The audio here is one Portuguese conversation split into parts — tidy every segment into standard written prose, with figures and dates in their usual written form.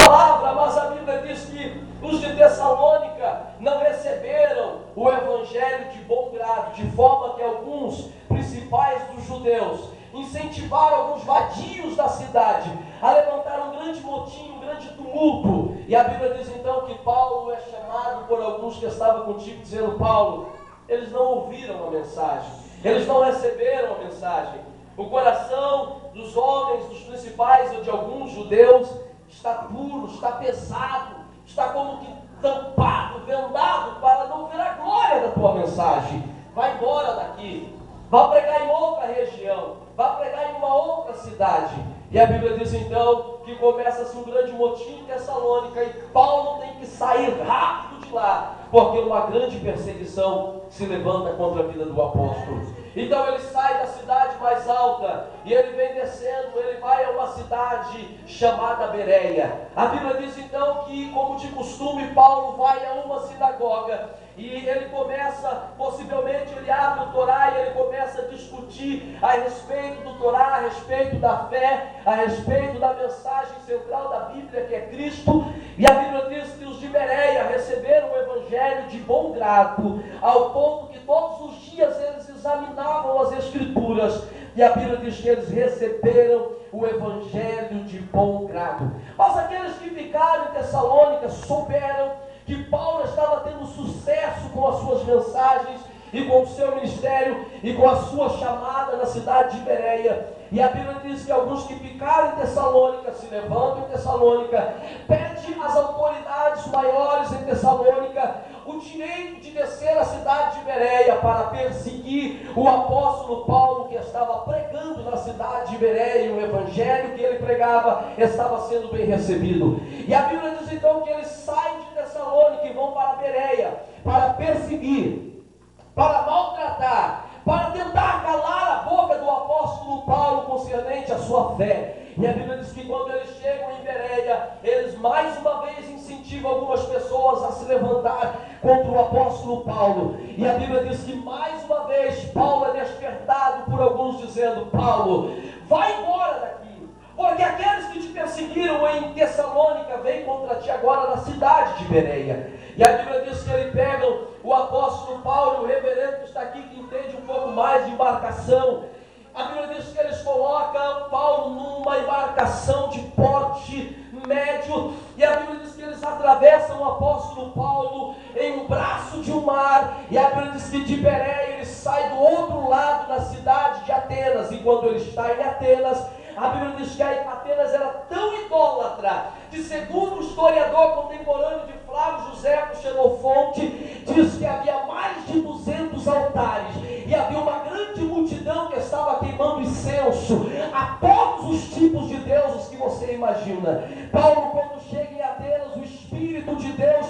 palavra, mas a Bíblia diz que os de Tessalônica não receberam o evangelho de bom grado, de forma que alguns principais dos judeus incentivaram alguns vadios da cidade a levantar um grande motim, um grande tumulto. E a Bíblia diz então que Paulo é chamado por alguns que estavam contigo, dizendo: Paulo, eles não ouviram a mensagem, eles não receberam a mensagem. O coração dos homens, dos principais ou de alguns judeus está puro, está pesado, está como que tampado, vendado, para não ver a glória da tua mensagem. Vai embora daqui, vá pregar em outra região, vá pregar em uma outra cidade. E a Bíblia diz então que começa-se um grande motim em Tessalônica e Paulo tem que sair rápido de lá, porque uma grande perseguição se levanta contra a vida do apóstolo. Então ele sai da cidade mais alta e ele vem descendo, ele vai a uma cidade chamada Bereia. A Bíblia diz então que, como de costume, Paulo vai a uma sinagoga e ele começa, possivelmente ele abre o Torá e ele começa a discutir a respeito do Torá, a respeito da fé, a respeito da mensagem central da Bíblia, que é Cristo. E a Bíblia diz que os de Bereia receberam o evangelho de bom grado, ao ponto que todos os dias eles examinavam as Escrituras, e a Bíblia diz que eles receberam o evangelho de bom grado. Mas aqueles que ficaram em Tessalônica souberam que Paulo estava tendo sucesso com as suas mensagens e com o seu ministério e com a sua chamada na cidade de Bereia. E a Bíblia diz que alguns que ficaram em Tessalônica se levantam em Tessalônica, pede às autoridades maiores em Tessalônica o direito de descer à cidade de Bereia para perseguir o apóstolo Paulo, que estava pregando na cidade de Bereia, e o evangelho que ele pregava estava sendo bem recebido. E a Bíblia diz então que eles saem de Tessalônica e vão para Bereia para perseguir, para maltratar, para tentar calar a boca do apóstolo Paulo concernente à sua fé. E a Bíblia diz que quando eles chegam em Bereia, eles mais uma vez incentivam algumas pessoas a se levantar contra o apóstolo Paulo. E a Bíblia diz que mais uma vez Paulo é despertado por alguns dizendo: Paulo, vai embora daqui, porque aqueles que te perseguiram em Tessalônica vêm contra ti agora na cidade de Bereia. E a Bíblia diz que eles pegam o apóstolo Paulo, o reverendo que está aqui, que entende um pouco mais de embarcação. A Bíblia diz que eles colocam Paulo numa embarcação de porte médio, e a Bíblia diz que eles atravessam o apóstolo Paulo em um braço de um mar, e a Bíblia diz que de Bereia ele sai do outro lado da cidade de Atenas, e quando ele está em Atenas, a Bíblia diz que Atenas era tão idólatra, que segundo o historiador contemporâneo de Flávio José Xenofonte, diz que havia mais de 200 altares, e havia uma grande multidão que estava queimando incenso a todos os tipos de deuses que você imagina. Paulo, quando chega em Atenas, o Espírito de Deus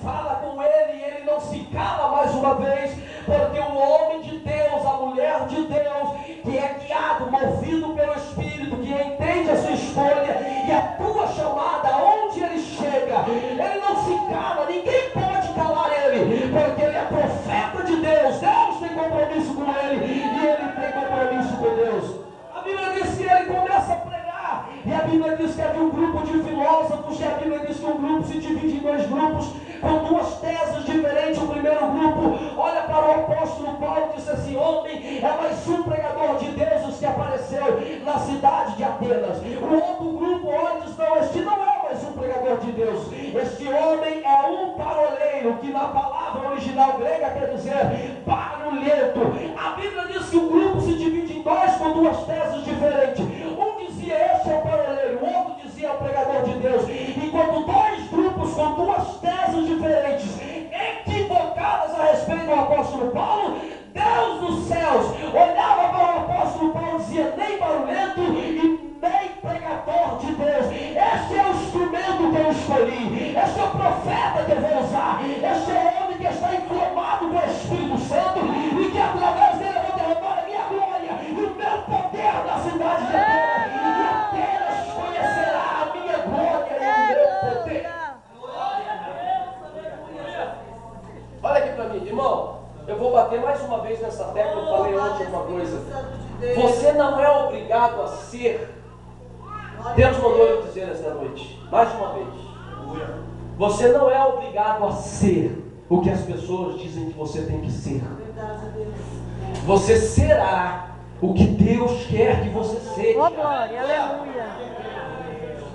fala com ele, e ele não se cala mais uma vez, porque o homem de Deus, a mulher de Deus, que é guiado, movido pelo Espírito, que entende a sua escolha e a tua chamada, aonde ele chega, ele não se cala, ninguém pode calar ele, porque ele é profeta de Deus, Deus tem compromisso com ele, e ele tem compromisso com Deus. A Bíblia diz que ele começa a pregar, e a Bíblia diz que havia um grupo de filósofos, e a Bíblia diz que um grupo se divide em dois grupos, com duas teses diferentes. O primeiro grupo olha para o apóstolo Paulo e diz assim: homem é mais um pregador de deuses que apareceu na cidade de Atenas. O outro grupo olha e diz: não, este não é mais um pregador de Deus, este homem é um paroleiro, que na palavra original grega quer dizer barulhento. A Bíblia diz que o grupo se divide em dois, com duas teses diferentes. Um dizia: este é o paroleiro, o outro dizia: é o pregador de Deus. Enquanto dois grupos com duas teses diferentes, equivocadas a respeito do apóstolo Paulo, Deus dos céus olhava para o apóstolo Paulo e dizia: nem barulhento e nem pregador de Deus, este é o instrumento que eu escolhi, este é o profeta que eu vou usar, este é o homem que está inflamado com o Espírito Santo, e que através dele eu vou derramar a minha glória e o meu poder na cidade de Atenas, e Atenas conhecerá a minha glória e o meu poder. Olha aqui para mim, irmão, eu vou bater mais uma vez nessa tecla. Eu falei ontem uma coisa: você não é obrigado a ser. Deus mandou eu dizer esta noite: Mais uma vez. Você não é obrigado a ser o que as pessoas dizem que você tem que ser. Você será o que Deus quer que você seja. Oh, glória, aleluia.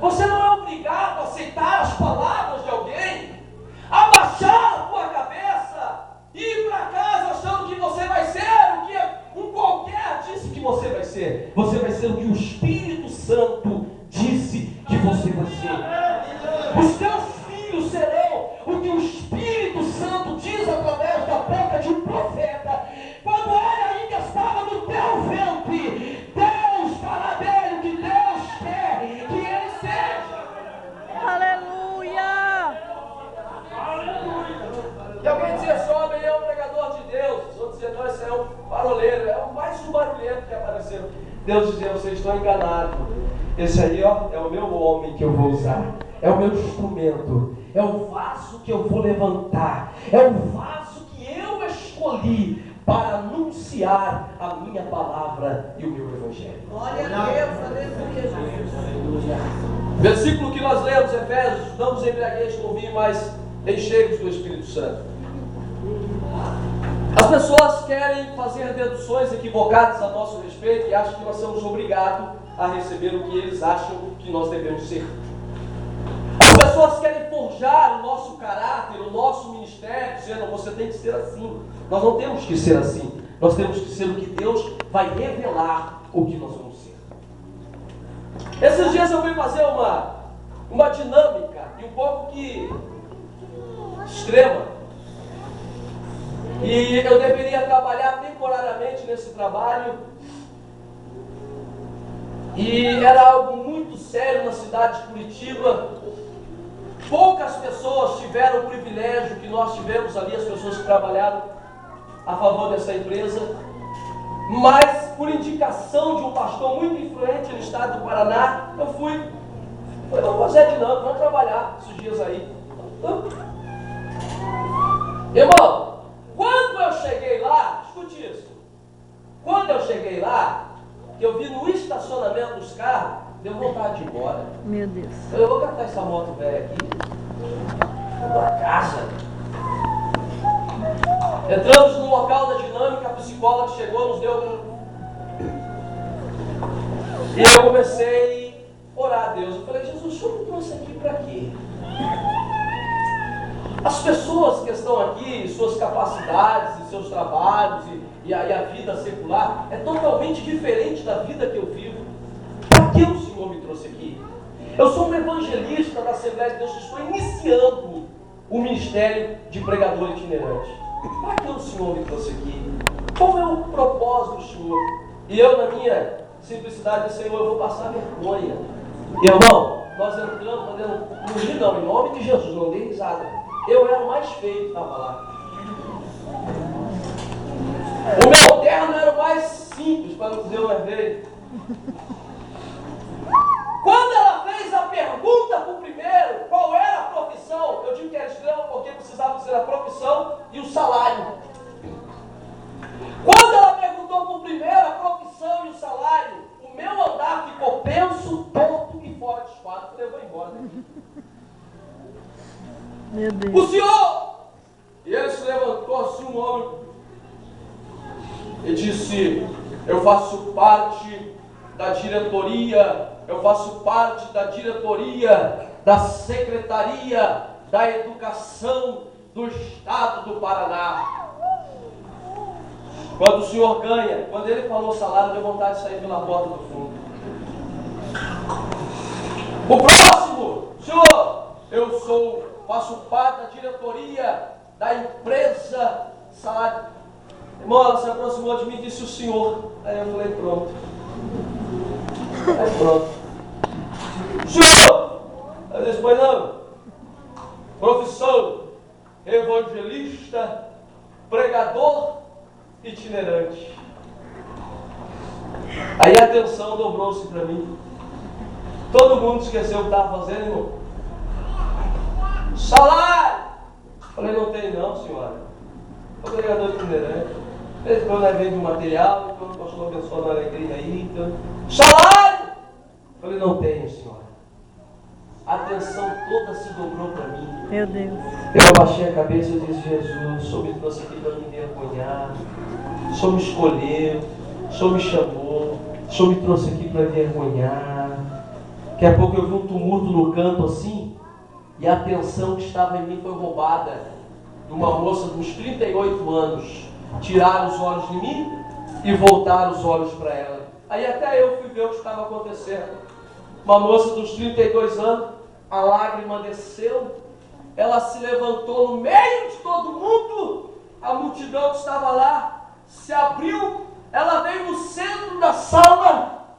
Você não é obrigado a aceitar as palavras de alguém, abaixar a tua cabeça e ir para casa achando que você vai ser o que um qualquer disse que você vai ser. Você vai ser o que o Espírito Santo disse que você vai ser. Os teus filhos serão o que o Espírito Santo diz através da boca de um profeta. Quando ele ainda estava no teu ventre, Deus fala dele o que Deus quer que ele seja. Aleluia. E alguém dizia, esse homem é um pregador de Deus. Os outros diziam, não, esse é um paroleiro, é o mais um barulhento que apareceu. Deus dizia, vocês estão enganados. Esse aí, ó, é o meu homem que eu vou usar. É o meu instrumento. É o vaso que eu vou levantar. É o vaso que eu escolhi para anunciar a minha palavra e o meu evangelho. Glória a Deus, aleluia, Jesus. Versículo que nós lemos, Efésios, não vos embriagueis com vinho, mas enchei-vos do Espírito Santo. As pessoas querem fazer deduções equivocadas a nosso respeito e acham que nós somos obrigados a receber o que eles acham que nós devemos ser. As pessoas querem forjar o nosso caráter, o nosso ministério, dizendo, você tem que ser assim. Nós não temos que ser assim. Nós temos que ser o que Deus vai revelar o que nós vamos ser. Esses dias eu fui fazer uma dinâmica e um pouco que extrema. E eu deveria trabalhar temporariamente nesse trabalho. E era algo muito sério na cidade de Curitiba. Poucas pessoas tiveram o privilégio que nós tivemos ali, as pessoas que trabalharam a favor dessa empresa. Mas, por indicação de um pastor muito influente no estado do Paraná, eu fui. Falei, vamos fazer a dinâmica, vamos trabalhar esses dias aí. Irmão, quando eu cheguei lá, escute isso. Quando eu cheguei lá, que eu vi no estacionamento dos carros, deu vontade de ir embora. Meu Deus. Eu vou catar essa moto velha aqui. Vou pra casa. Entramos no local da dinâmica, a psicóloga chegou, nos deu. E eu comecei a orar a Deus. Eu falei, Jesus, o Senhor me trouxe aqui para quê? As pessoas que estão aqui, suas capacidades e seus trabalhos e a vida secular é totalmente diferente da vida que eu vivo. Para que o Senhor me trouxe aqui? Eu sou um evangelista da Assembleia de Deus, estou iniciando o ministério de pregador itinerante. Para que o Senhor me trouxe aqui? Qual é o propósito do Senhor? E eu, na minha simplicidade, disse, Senhor, eu vou passar vergonha. Irmão, nós entramos fazendo, não, em nome de Jesus, não dei risada. Eu era o mais feio que estava lá. O meu terno era o mais simples, para não dizer o mais feio. Quando ela fez a pergunta para o primeiro, qual era a profissão? Eu digo que era extrema porque precisava dizer a profissão e o salário. Quando ela perguntou para o primeiro a profissão e o salário, o meu andar ficou penso, tonto e fora de esquadro. Eu falei, eu vou embora daqui. Meu Deus. O senhor! E ele se levantou assim, um homem, e disse, eu faço parte da diretoria, da Secretaria da Educação do Estado do Paraná. Quando o senhor ganha, quando ele falou salário, deu vontade de sair pela porta do fundo. O próximo, senhor, faço parte da diretoria da empresa salário. Irmão, ela se aproximou de mim e disse o senhor. Aí eu falei, pronto. Aí pronto. Senhor! Eu disse, pois não. Profissão, evangelista, pregador, itinerante. Aí a atenção dobrou-se para mim. Todo mundo esqueceu o que estava fazendo, irmão. Salário! Falei, não tem não, senhora. Sou pregador itinerante. Desde quando nós vende um material, quando o pastor abençoa na alegria aí, então. Salário! Falei, não tenho, senhora. A atenção toda se dobrou para mim. Meu Deus. Eu abaixei a cabeça e disse: Jesus, o Senhor me trouxe aqui para me envergonhar. O Senhor me escolheu. O Senhor me chamou. O Senhor me trouxe aqui para envergonhar. Daqui a pouco eu vi um tumulto no canto assim. E a atenção que estava em mim foi roubada. De uma moça de uns 38 anos. Tiraram os olhos de mim e voltaram os olhos para ela. Aí até eu fui ver o que estava acontecendo. Uma moça dos 32 anos, a lágrima desceu, ela se levantou no meio de todo mundo, a multidão que estava lá se abriu, ela veio no centro da sala,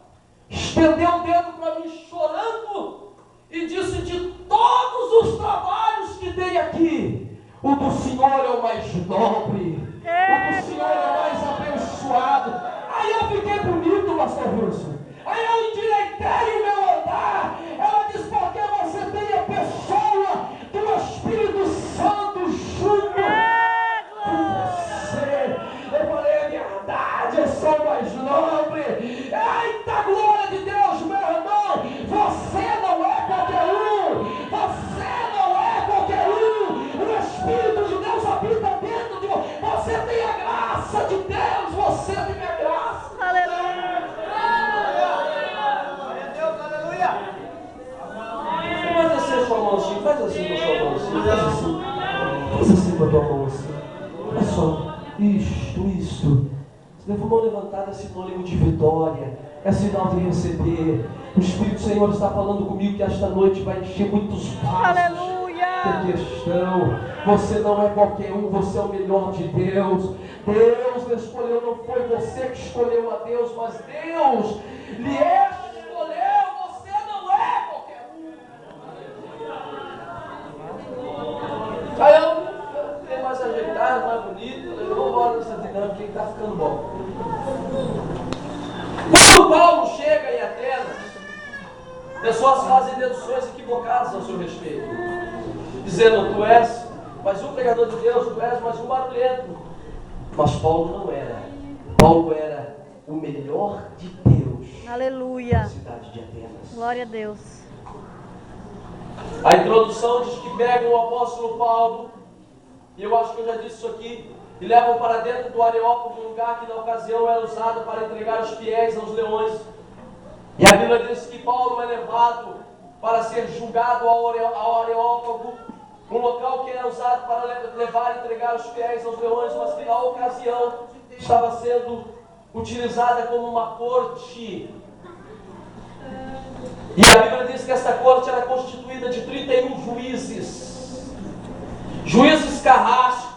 estendeu o dedo para mim chorando e disse: de todos os trabalhos que tem aqui, o do Senhor é o mais nobre, o do Senhor é o mais abençoado. Aí eu fiquei bonito, pastor Wilson. Aí eu endireitei o meu andar. Ela disse: porque você tem a pessoa do Espírito Santo junto com você. Eu falei: é verdade, eu sou mais nobre. Eita, glória de Deus, meu irmão. Você não é qualquer um. Você não é qualquer um. O Espírito de Deus habita dentro de você. Você tem a graça de Deus. Você tem a graça. Aleluia. Faz assim a sua mão assim, faz assim com a sua mão assim, faz assim com a tua mão assim. Olha só, isto. Se leva a mão levantada é sinônimo de vitória, é sinal de receber. O Espírito do Senhor está falando comigo que esta noite vai encher muitos passos. Aleluia. Por questão, você não é qualquer um, você é o melhor de Deus. Deus lhe escolheu, não foi você que escolheu a Deus, mas Deus lhe escolheu. Você não é qualquer um. Aí eu fiquei mais ajeitado, mais bonito. Eu vou embora dessa dinâmica que está ficando bom. Quando Paulo chega em Atenas, pessoas fazem deduções equivocadas a seu respeito, dizendo: tu és mais um pregador de Deus, tu és mais um barulhento. Mas Paulo não era. Paulo era o melhor de Deus. Aleluia. Na cidade de Atenas. Glória a Deus. A introdução diz que pegam o apóstolo Paulo, e eu acho que eu já disse isso aqui, e levam para dentro do Areópago, um lugar que na ocasião era usado para entregar os fiéis aos leões. E a Bíblia diz que Paulo é levado para ser julgado ao Areópago, um local que era usado para levar e entregar os fiéis aos leões, mas que na ocasião estava sendo utilizada como uma corte. E a Bíblia diz que esta corte era constituída de 31 juízes. Juízes carrascos,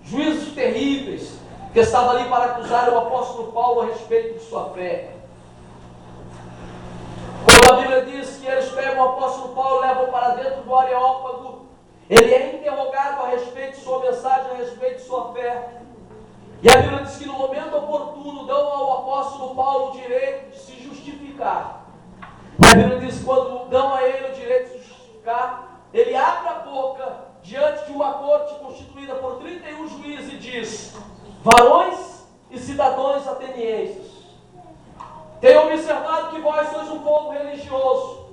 juízes terríveis, que estavam ali para acusar o apóstolo Paulo a respeito de sua fé. Quando a Bíblia diz que eles pegam o apóstolo Paulo e levam para dentro do Areópago, ele é interrogado a respeito de sua mensagem, a respeito de sua fé. E a Bíblia diz que no momento oportuno dão ao apóstolo Paulo o direito de se justificar. E a Bíblia diz que quando dão a ele o direito de se justificar, ele abre a boca diante de uma corte constituída por 31 juízes e diz: varões e cidadãos atenienses, tenho observado que vós sois um povo religioso,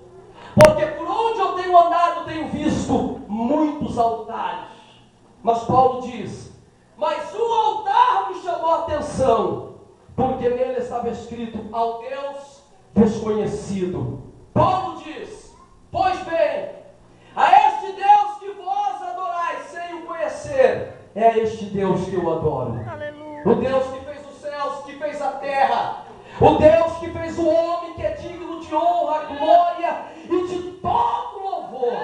porque por onde eu tenho andado tenho visto muitos altares. Mas Paulo diz: mas um altar me chamou a atenção, porque nele estava escrito: ao Deus desconhecido. Paulo diz: pois bem, a este Deus que vós adorais sem o conhecer, é a este Deus que eu adoro. Aleluia. O Deus que fez os céus, que fez a terra, o Deus que fez o homem, que é digno de honra, glória e de todo louvor.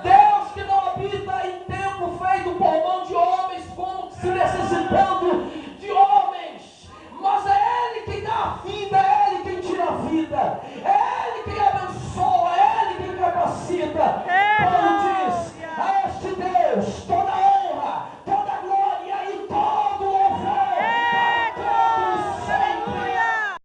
Deus que não habita em templo feito por mão de homens, como se necessitando de homens, mas é Ele quem dá a vida, é Ele quem tira a vida, é Ele quem abençoa, é Ele quem capacita,